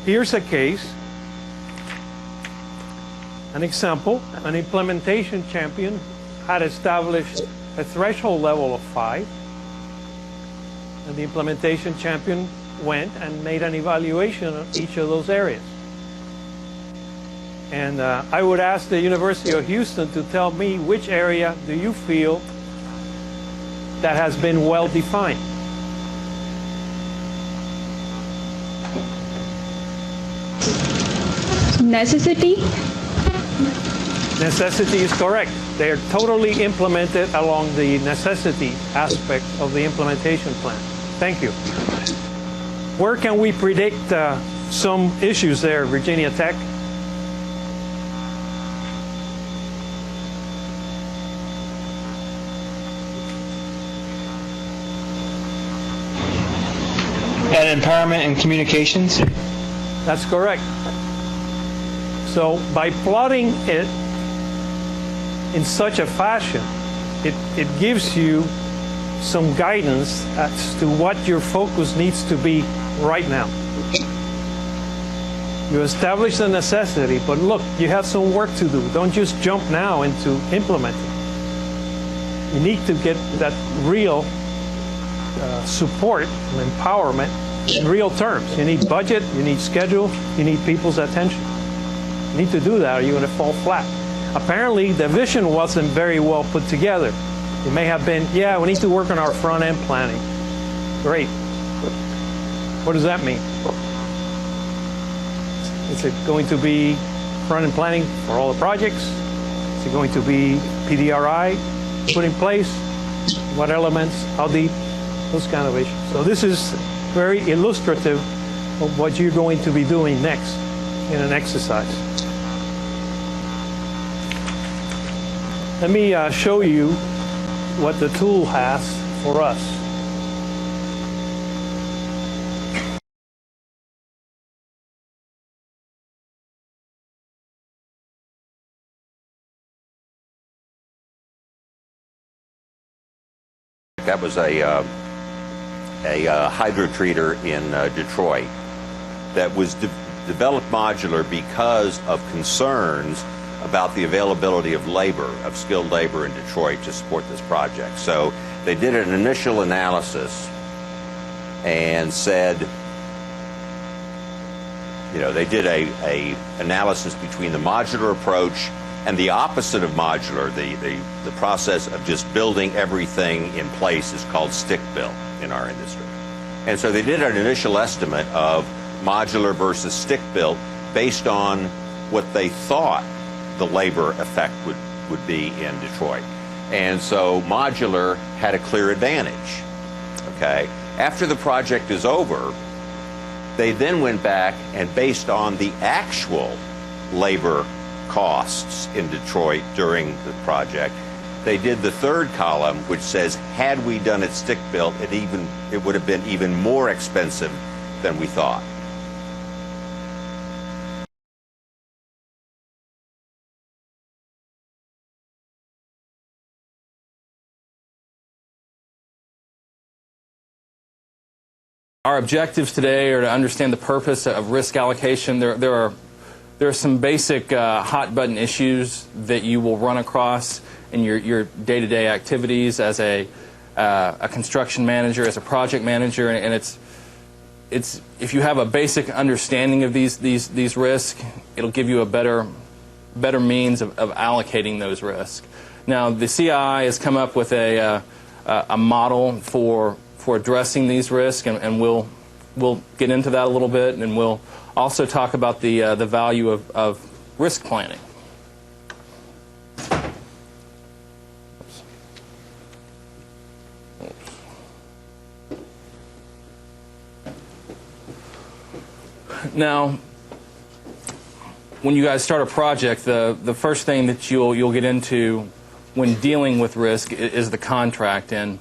Here's a case, an example. An implementation champion had established a threshold level of 5, and the implementation champion went and made an evaluation of each of those areas. And I would ask the University of Houston to tell me which area do you feel that has been well defined. Necessity? Necessity is correct. They are totally implemented along the necessity aspect of the implementation plan. Thank you. Where can we predict some issues there, Virginia Tech? And empowerment and communications? That's correct. So by plotting it in such a fashion, it gives you some guidance as to what your focus needs to be right now. You establish the necessity, but look, you have some work to do. Don't just jump now into implementing. You need to get that real support and empowerment in real terms. You need budget, you need schedule, you need people's attention. You need to do that or you're going to fall flat. Apparently, the vision wasn't very well put together. It may have been, yeah, we need to work on our front-end planning. Great. What does that mean? Is it going to be front-end planning for all the projects? Is it going to be PDRI put in place? What elements? How deep? Those kind of issues. So this is very illustrative of what you're going to be doing next in an exercise. Let me show you what the tool has for us. That was a hydro treater in Detroit that was developed modular because of concerns about the availability of labor, of skilled labor in Detroit to support this project. So they did an initial analysis and said, you know, they did a analysis between the modular approach and the opposite of modular. The process of just building everything in place is called stick-built in our industry. And so they did an initial estimate of modular versus stick-built based on what they thought the labor effect would be in Detroit. And so modular had a clear advantage, okay? After the project is over, they then went back and based on the actual labor costs in Detroit during the project, they did the third column, which says, had we done it stick-built, it would have been even more expensive than we thought. Our objectives today are to understand the purpose of risk allocation. There are some basic hot button issues that you will run across in your day-to-day activities as a construction manager, as a project manager, and it's if you have a basic understanding of these risks, it'll give you a better means of allocating those risks. Now, the CII has come up with a model for addressing these risks, and we'll get into that a little bit, and we'll also talk about the value of risk planning. Now, when you guys start a project, the first thing that you'll get into when dealing with risk is the contract. And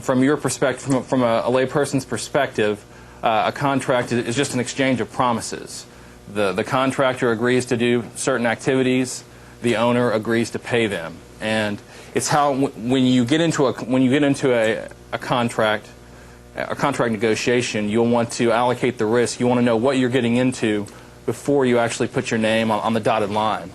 from your perspective, from a layperson's perspective, a contract is just an exchange of promises. The contractor agrees to do certain activities, the owner agrees to pay them, and it's how when you get into a contract, a contract negotiation, you'll want to allocate the risk. You want to know what you're getting into before you actually put your name on the dotted line.